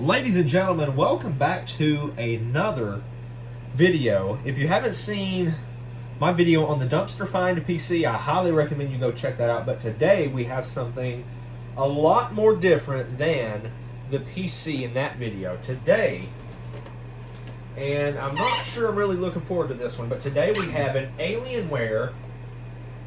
Ladies and gentlemen, welcome back to another video. If you haven't seen my video on the dumpster find PC, I highly recommend you go check that out. But today we have something a lot more different than the PC in that video. Today, and I'm not sure I'm really looking forward to this one, but today we have an Alienware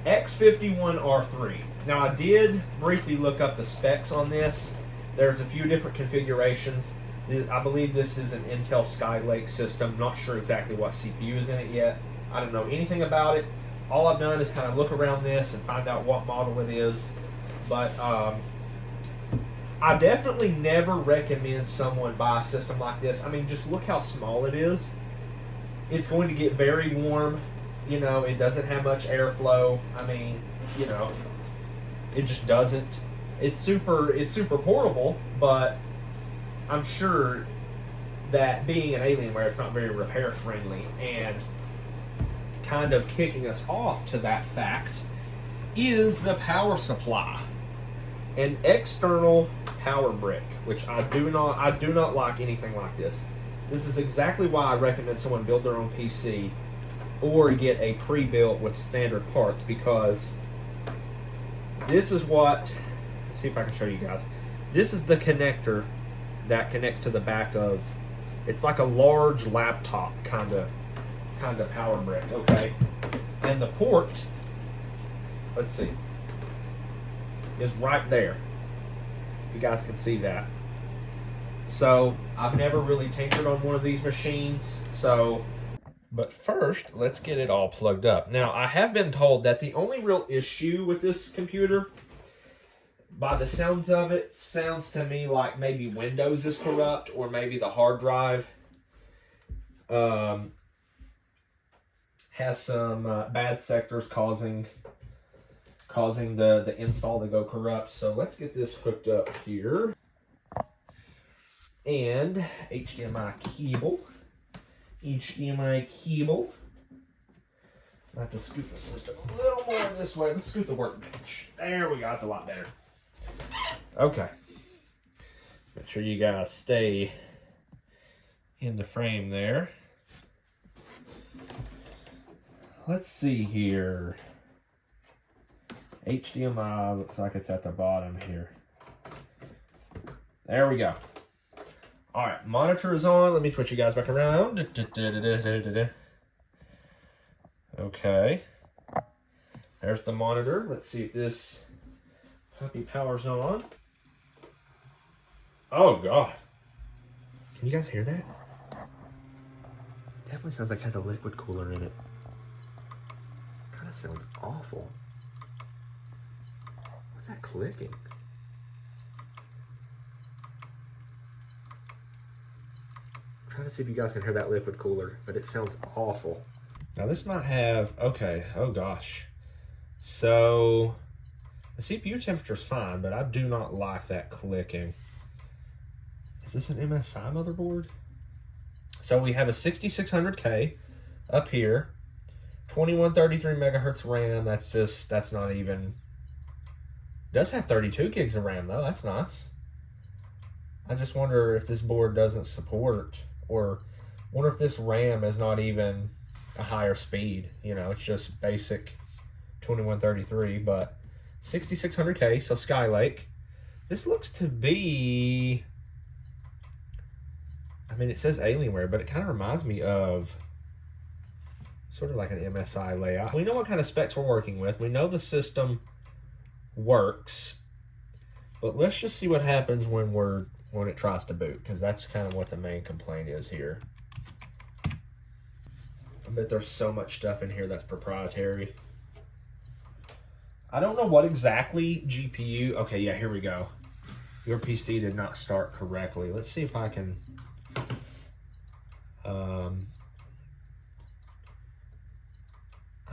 X51 R3. Now I did briefly look up the specs on this. There's a few different configurations. I believe this is an Intel Skylake system. Not sure exactly what CPU is in it yet. I don't know anything about it. All I've done is kind of look around this and find out what model it is. But I definitely never recommend someone buy a system like this. I mean, just look how small it is. It's going to get very warm. You know, it doesn't have much airflow. I mean, you know, it just doesn't. It's super portable, but I'm sure that being an Alienware, it's not very repair friendly. And kind of kicking us off to that fact is the power supply. An external power brick, which I do not like anything like this. This is exactly why I recommend someone build their own PC or get a pre-built with standard parts, because this is what, let's see if I can show you guys. This is the connector that connects to the back of, it's like a large laptop kind of power brick, okay? And the port, let's see, is right there. You guys can see that. So I've never really tinkered on one of these machines, but first, let's get it all plugged up. Now, I have been told that the only real issue with this computer, by the sounds of it, sounds to me like maybe Windows is corrupt, or maybe the hard drive has some bad sectors causing the install to go corrupt. So let's get this hooked up here. And HDMI cable. I have to scoot the system a little more this way. Let's scoot the workbench. There we go. It's a lot better. Okay. Make sure you guys stay in the frame there. Let's see here. HDMI looks like it's at the bottom here. There we go. All right, monitor is on. Let me switch you guys back around. Okay. There's the monitor. Let's see if this puppy powers on. Oh, God. Can you guys hear that? Definitely sounds like it has a liquid cooler in it. Kind of sounds awful. What's that clicking? I'm trying to see if you guys can hear that liquid cooler, but it sounds awful. Now this might have, okay, oh gosh. So the CPU temperature is fine, but I do not like that clicking. Is this an MSI motherboard? So we have a 6600K up here, 2133 megahertz RAM. That's not even, does have 32 gigs of RAM though, that's nice. I just wonder if this board doesn't support, or wonder if this RAM is not even a higher speed. You know, it's just basic 2133, but 6600K, so Skylake. This looks to be, I mean, it says Alienware, but it kind of reminds me of sort of like an MSI layout. We know what kind of specs we're working with. We know the system works, but let's just see what happens when it tries to boot, because that's kind of what the main complaint is here. I bet there's so much stuff in here that's proprietary. I don't know what exactly GPU. Okay, yeah, here we go. Your PC did not start correctly. Let's see if I can.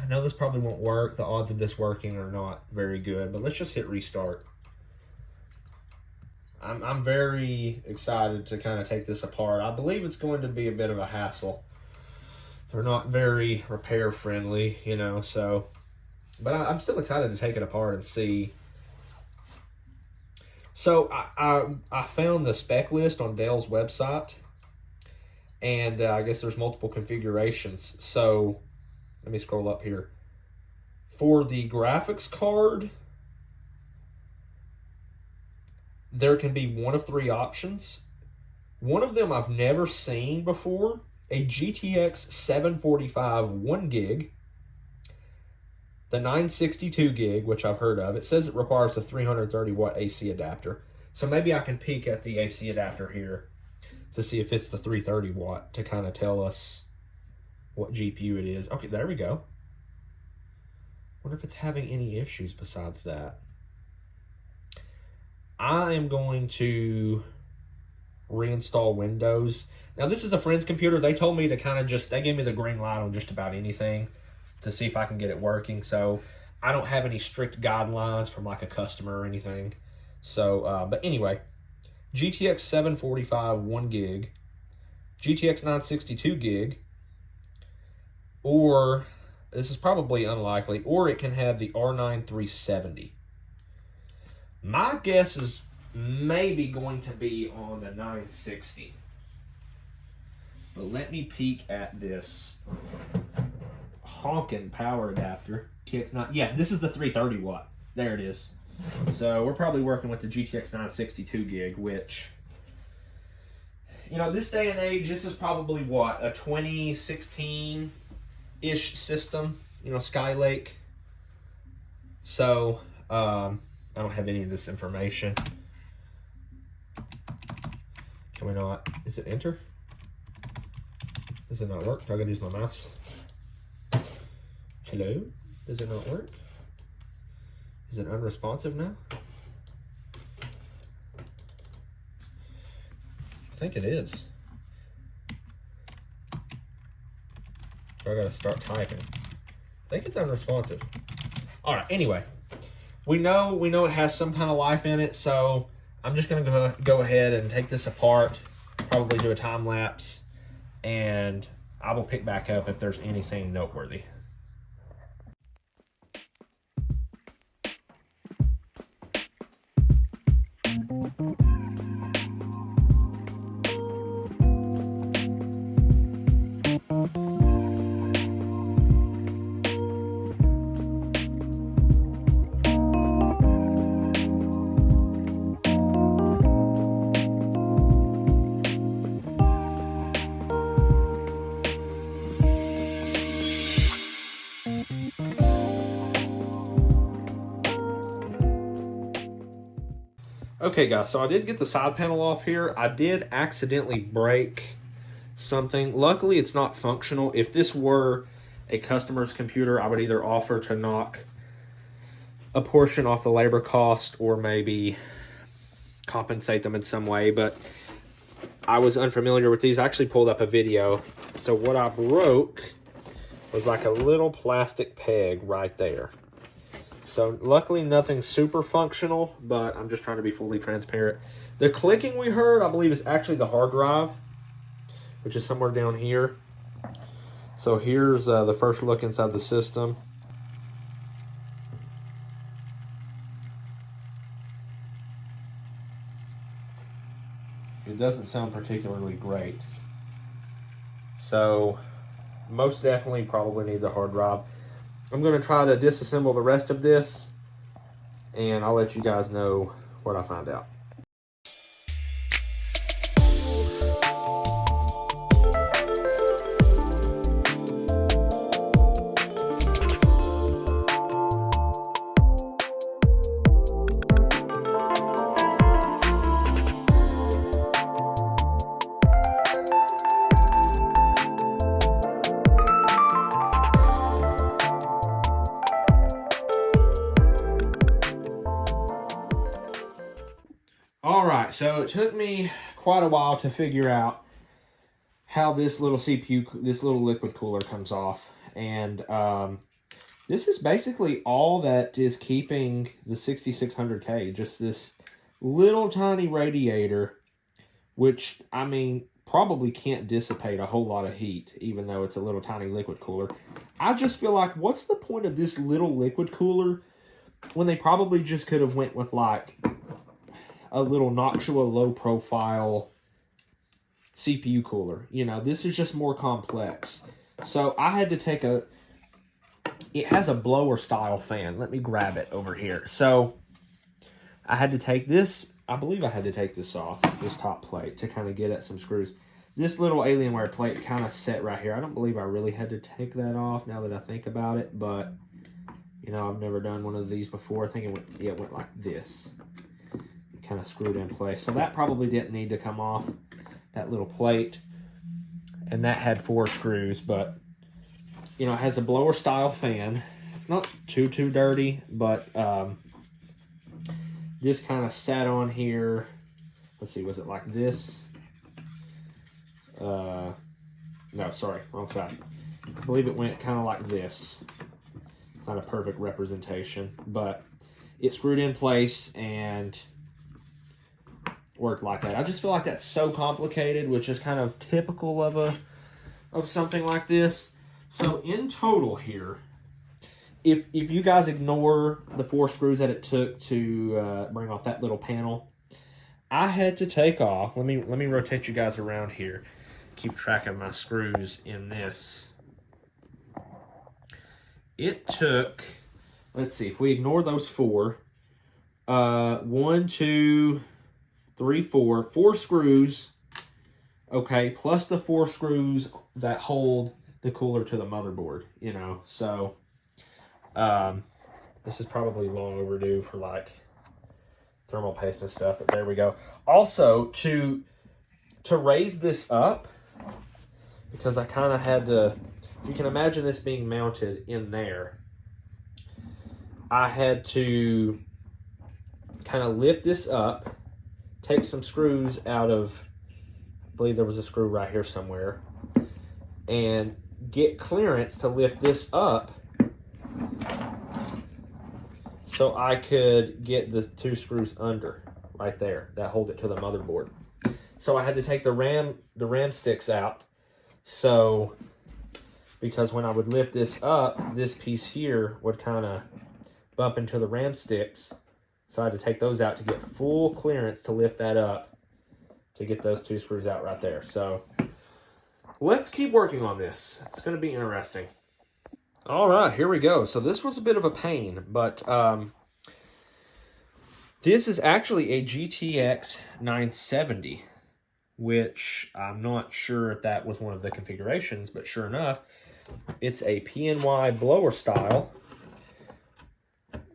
I know this probably won't work. The odds of this working are not very good, but let's just hit restart. I'm very excited to kind of take this apart. I believe it's going to be a bit of a hassle. They're not very repair friendly, you know, so, but I'm still excited to take it apart and see So I found the spec list on Dell's website, and I guess there's multiple configurations. So let me scroll up here. For the graphics card, there can be one of three options. One of them I've never seen before, a GTX 745 1 gig, the 962 gig, which I've heard of. It says it requires a 330 watt AC adapter. So maybe I can peek at the AC adapter here to see if it's the 330 watt to kind of tell us what GPU it is. Okay, there we go. Wonder if it's having any issues besides that. I am going to reinstall Windows. Now, this is a friend's computer. They told me to kind of just, they gave me the green light on just about anything to see if I can get it working. So I don't have any strict guidelines from like a customer or anything. So, but anyway, GTX 745 1 gig, GTX 962 gig, or this is probably unlikely, or it can have the R9 370. My guess is maybe going to be on the 960. But let me peek at this honking power adapter. Yeah, this is the 330 watt. There it is. So we're probably working with the GTX 962 gig, which, you know, this day and age, this is probably what, a 2016-ish system, you know, Skylake. So, I don't have any of this information. Can we not? Is it enter? Does it not work? Do I gotta use my mouse? Hello? Does it not work? Is it unresponsive now? I think it is. So I gotta start typing. I think it's unresponsive. All right, anyway. We know it has some kind of life in it, so I'm just gonna go ahead and take this apart, probably do a time lapse, and I will pick back up if there's anything noteworthy. Okay guys, so I did get the side panel off here. I did accidentally break something. Luckily it's not functional. If this were a customer's computer, I would either offer to knock a portion off the labor cost or maybe compensate them in some way, but I was unfamiliar with these. I actually pulled up a video. So what I broke was like a little plastic peg right there. So luckily nothing super functional, but I'm just trying to be fully transparent. The clicking we heard, I believe, is actually the hard drive, which is somewhere down here. So here's the first look inside the system. It doesn't sound particularly great. So most definitely probably needs a hard drive. I'm going to try to disassemble the rest of this, and I'll let you guys know what I find out. Alright, so it took me quite a while to figure out how this little CPU, this little liquid cooler comes off. And this is basically all that is keeping the 6600K, just this little tiny radiator, which, I mean, probably can't dissipate a whole lot of heat, even though it's a little tiny liquid cooler. I just feel like, what's the point of this little liquid cooler when they probably just could have went with like a little Noctua low profile CPU cooler. You know, this is just more complex. So I had to take it has a blower style fan. Let me grab it over here. So I had to take this, I believe I had to take this off, this top plate, to kind of get at some screws. This little Alienware plate kind of set right here. I don't believe I really had to take that off now that I think about it, but you know, I've never done one of these before. I think it went, yeah, it went like this. It kind of screwed in place. So that probably didn't need to come off, that little plate. And that had 4 screws, but you know, it has a blower style fan. It's not too dirty, but this kind of sat on here. Let's see, was it like this? No, sorry, wrong side. I believe it went kind of like this. It's not a perfect representation, but it screwed in place and worked like that. I just feel like that's so complicated, which is kind of typical of something like this. So in total here, if you guys ignore the 4 screws that it took to bring off that little panel, I had to take off. Let me rotate you guys around here. Keep track of my screws in this. It took, let's see, if we ignore those 4, 1, 2, 3, 4 screws, okay, plus the 4 screws that hold the cooler to the motherboard, you know. So this is probably long overdue for like thermal paste and stuff, but there we go. Also, to raise this up, because I kind of had to, you can imagine this being mounted in there, I had to kind of lift this up, take some screws out of, I believe there was a screw right here somewhere, and get clearance to lift this up so I could get the 2 screws under right there that hold it to the motherboard. So I had to take the RAM sticks out, so because when I would lift this up, this piece here would kind of bump into the RAM sticks, so I had to take those out to get full clearance to lift that up to get those 2 screws out right there. So let's keep working on this. It's going to be interesting. All right, here we go. So this was a bit of a pain, but this is actually a GTX 970, which I'm not sure if that was one of the configurations, but sure enough, it's a PNY blower style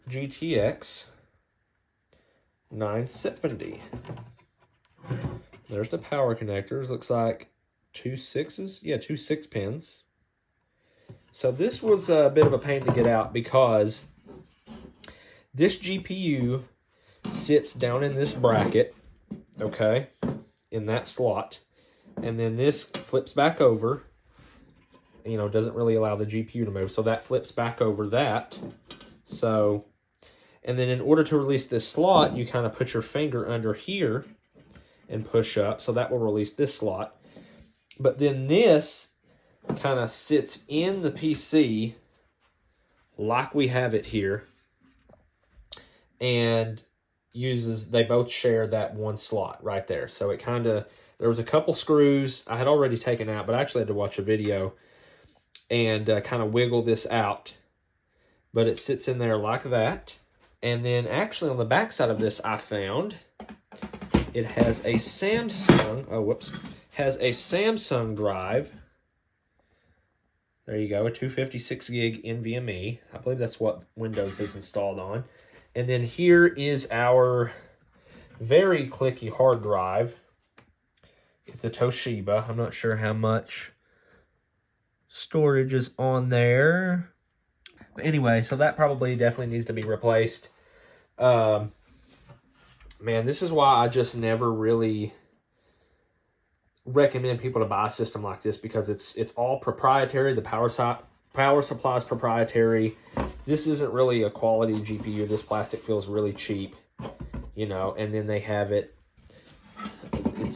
GTX 970. There's the power connectors. Looks like 2 6s. Yeah, 2 6 pins. So this was a bit of a pain to get out because this GPU sits down in this bracket, okay, in that slot, and then this flips back over, you know, doesn't really allow the GPU to move, so that flips back over that. So, and then in order to release this slot, you kind of put your finger under here and push up, so that will release this slot. But then this kind of sits in the PC like we have it here, and they both share that one slot right there. So it kind of, there was a couple screws I had already taken out, but I actually had to watch a video and kind of wiggle this out, but it sits in there like that. And then actually on the back side of this, I found it has a Samsung, has a Samsung drive. There you go, a 256 gig NVMe. I believe that's what Windows is installed on. And then here is our very clicky hard drive. It's a Toshiba. I'm not sure how much storage is on there. But anyway, so that probably definitely needs to be replaced. Man, this is why I just never really recommend people to buy a system like this, because it's all proprietary. The power supply is proprietary. This isn't really a quality GPU. This plastic feels really cheap, you know, and then they have it's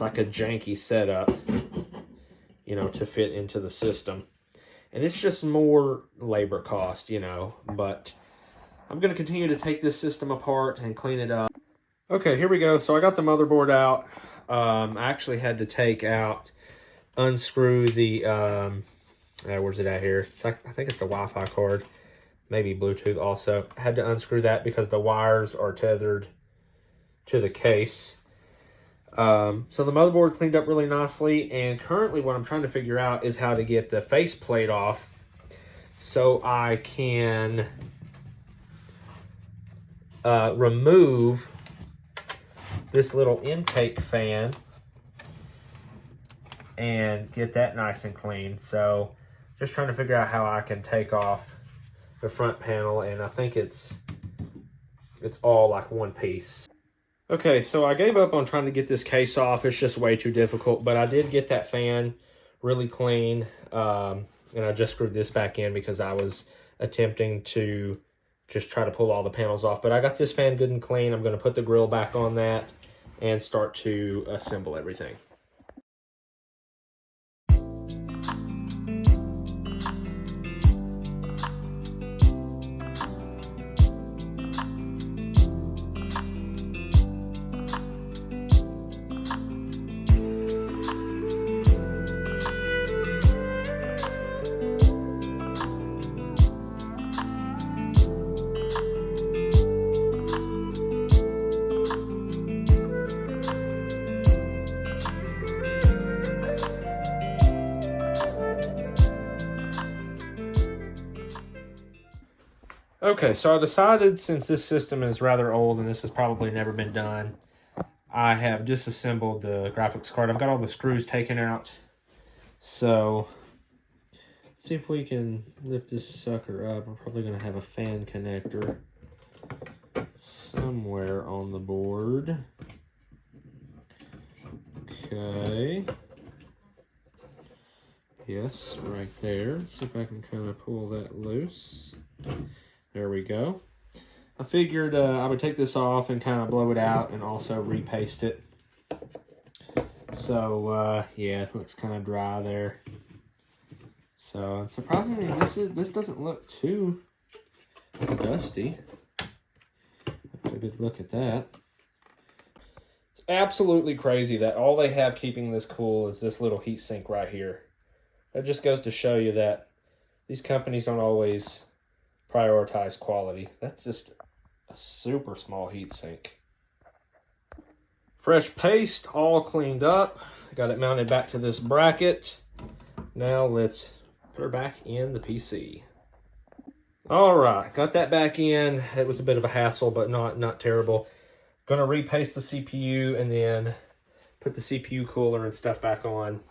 like a janky setup, you know, to fit into the system. And it's just more labor cost, you know, but I'm going to continue to take this system apart and clean it up. Okay, here we go. So I got the motherboard out. I actually had to unscrew the, where's it at here? It's like, I think it's the Wi-Fi cord, maybe Bluetooth also. I had to unscrew that because the wires are tethered to the case. So the motherboard cleaned up really nicely, and currently what I'm trying to figure out is how to get the faceplate off so I can remove this little intake fan and get that nice and clean. So just trying to figure out how I can take off the front panel, and I think it's all like one piece. Okay, so I gave up on trying to get this case off. It's just way too difficult, but I did get that fan really clean, and I just screwed this back in because I was attempting to just try to pull all the panels off. But I got this fan good and clean. I'm going to put the grill back on that and start to assemble everything. Okay, so I decided, since this system is rather old and this has probably never been done, I have disassembled the graphics card. I've got all the screws taken out. So, let's see if we can lift this sucker up. We're probably going to have a fan connector somewhere on the board. Okay. Yes, right there. Let's see if I can kind of pull that loose. There we go. I figured I would take this off and kind of blow it out and also repaste it. So, yeah, it looks kind of dry there. So, and surprisingly, this doesn't look too dusty. Have a good look at that. It's absolutely crazy that all they have keeping this cool is this little heat sink right here. That just goes to show you that these companies don't always prioritize quality. That's just a super small heat sink. Fresh paste, all cleaned up. Got it mounted back to this bracket. Now let's put her back in the PC. All right, got that back in. It was a bit of a hassle, but not terrible. Gonna repaste the CPU and then put the CPU cooler and stuff back on.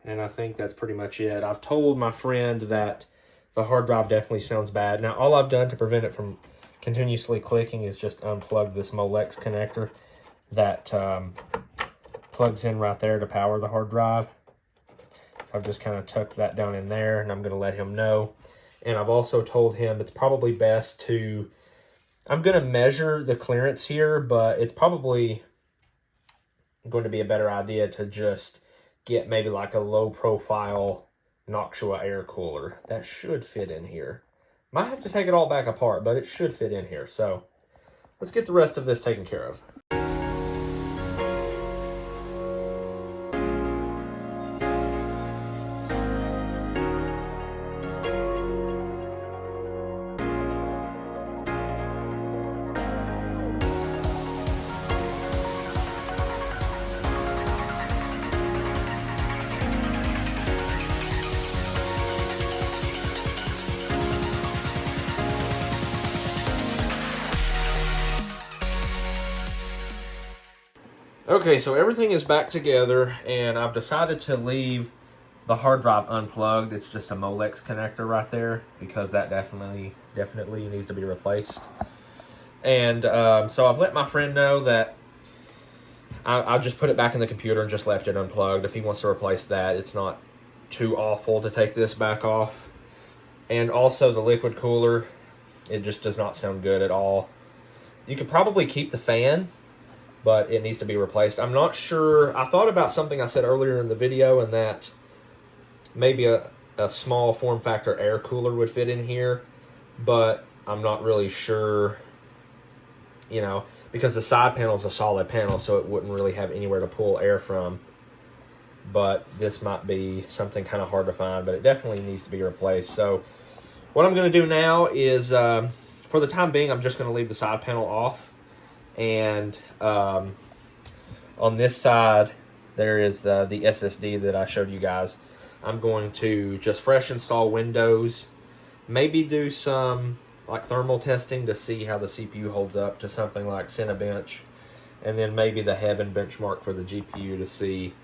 And I think that's pretty much it. I've told my friend that the hard drive definitely sounds bad. Now, all I've done to prevent it from continuously clicking is just unplug this Molex connector that plugs in right there to power the hard drive. So I've just kind of tucked that down in there, and I'm going to let him know. And I've also told him it's probably best to, I'm going to measure the clearance here, but it's probably going to be a better idea to just get maybe like a low profile Noctua air cooler. That should fit in here. Might have to take it all back apart, but it should fit in here. So let's get the rest of this taken care of. Okay, so everything is back together, and I've decided to leave the hard drive unplugged. It's just a Molex connector right there because that definitely needs to be replaced. And so I've let my friend know that I'll just put it back in the computer and just left it unplugged. If he wants to replace that, it's not too awful to take this back off. And also the liquid cooler, it just does not sound good at all. You could probably keep the fan, but it needs to be replaced. I'm not sure. I thought about something I said earlier in the video, and that maybe a small form factor air cooler would fit in here, but I'm not really sure, you know. because the side panel is a solid panel, so it wouldn't really have anywhere to pull air from. But this might be something kind of hard to find, but it definitely needs to be replaced. So what I'm going to do now is, for the time being, I'm just going to leave the side panel off. And on this side, there is the SSD that I showed you guys. I'm going to just fresh install Windows, maybe do some like thermal testing to see how the CPU holds up to something like Cinebench, and then maybe the Heaven benchmark for the GPU to see,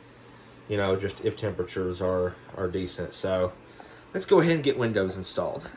you know, just if temperatures are decent. So let's go ahead and get Windows installed.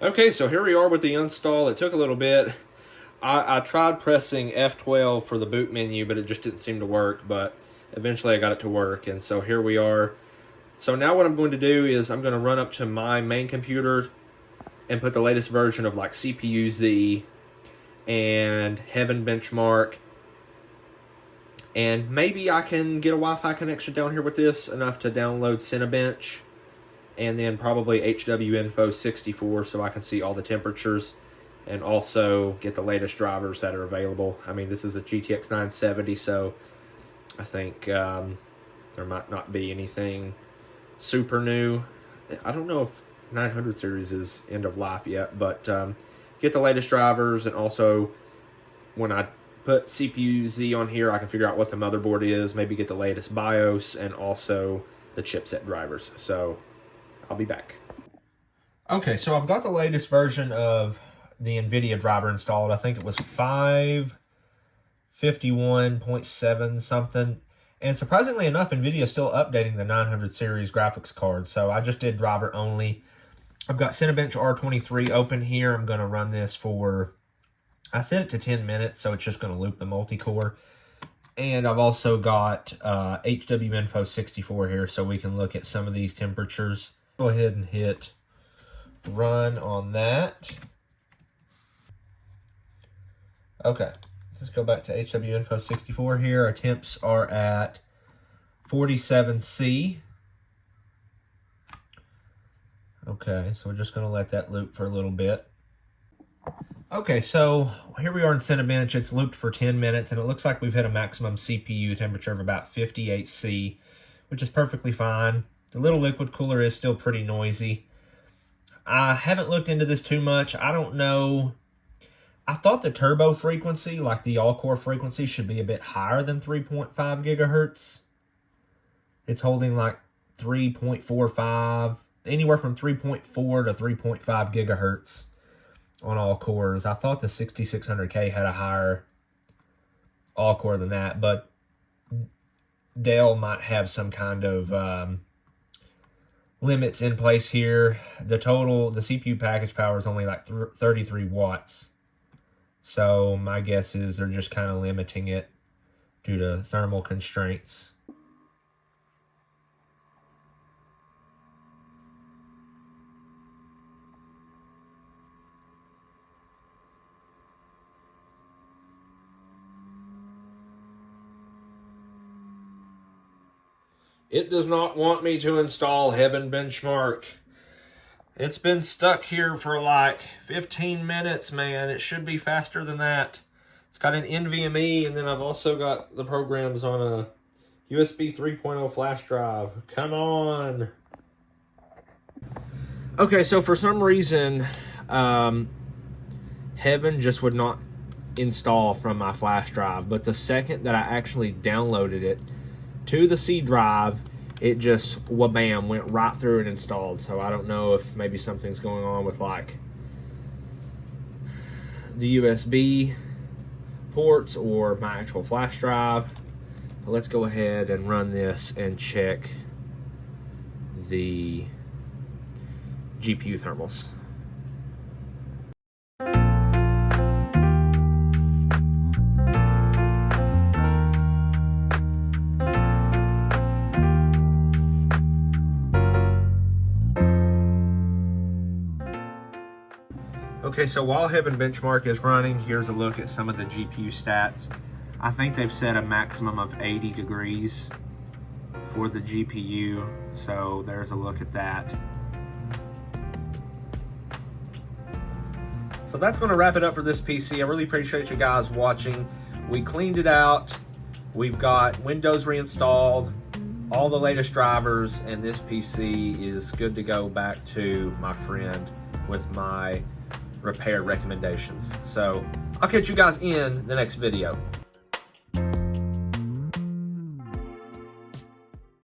Okay, so here we are with the install. It took a little bit. I tried pressing F12 for the boot menu, but it just didn't seem to work. But eventually I got it to work, and so here we are. So now what I'm going to do is I'm going to run up to my main computer and put the latest version of like CPU-Z and Heaven benchmark. And maybe I can get a Wi-Fi connection down here with this, enough to download Cinebench. And then probably HWinfo64 so I can see all the temperatures and also get the latest drivers that are available. I mean, this is a GTX 970, so I think there might not be anything super new. I don't know if 900 series is end of life yet, but get the latest drivers, and also when I put CPU-Z on here, I can figure out what the motherboard is, maybe get the latest BIOS, and also the chipset drivers. So I'll be back. Okay, so I've got the latest version of the NVIDIA driver installed. I think it was 551.7 something. And surprisingly enough, NVIDIA is still updating the 900 series graphics card. So I just did driver only. I've got Cinebench R23 open here. I'm going to run this for, I set it to 10 minutes, so it's just going to loop the multi-core. And I've also got HWinfo64 here, so we can look at some of these temperatures. Go ahead and hit run on that. Okay, let's go back to HWinfo64 here. Our temps are at 47C. Okay, so we're just going to let that loop for a little bit. Okay, so here we are in Cinebench. It's looped for 10 minutes, and it looks like we've hit a maximum CPU temperature of about 58C, which is perfectly fine. The little liquid cooler is still pretty noisy. I haven't looked into this too much. I don't know. I thought the turbo frequency, like the all-core frequency, should be a bit higher than 3.5 gigahertz. It's holding like 3.45, anywhere from 3.4 to 3.5 gigahertz on all cores. I thought the 6600K had a higher all-core than that, but Dell might have some kind of limits in place here. The CPU package power is only like 33 watts. So my guess is they're just kind of limiting it due to thermal constraints. It does not want me to install Heaven benchmark. It's been stuck here for like 15 minutes, man. It should be faster than that. It's got an NVMe, and then I've also got the programs on a USB 3.0 flash drive. Come on. Okay, so for some reason, Heaven just would not install from my flash drive, but the second that I actually downloaded it to the C drive, it just wha-bam went right through and installed. So I don't know if maybe something's going on with like the USB ports or my actual flash drive. But let's go ahead and run this and check the GPU thermals. Okay, so while Heaven Benchmark is running, here's a look at some of the GPU stats. I think they've set a maximum of 80 degrees for the GPU, so there's a look at that. So that's going to wrap it up for this PC. I really appreciate you guys watching. We cleaned it out. We've got Windows reinstalled, all the latest drivers, and this PC is good to go back to my friend with my repair recommendations. So I'll catch you guys in the next video.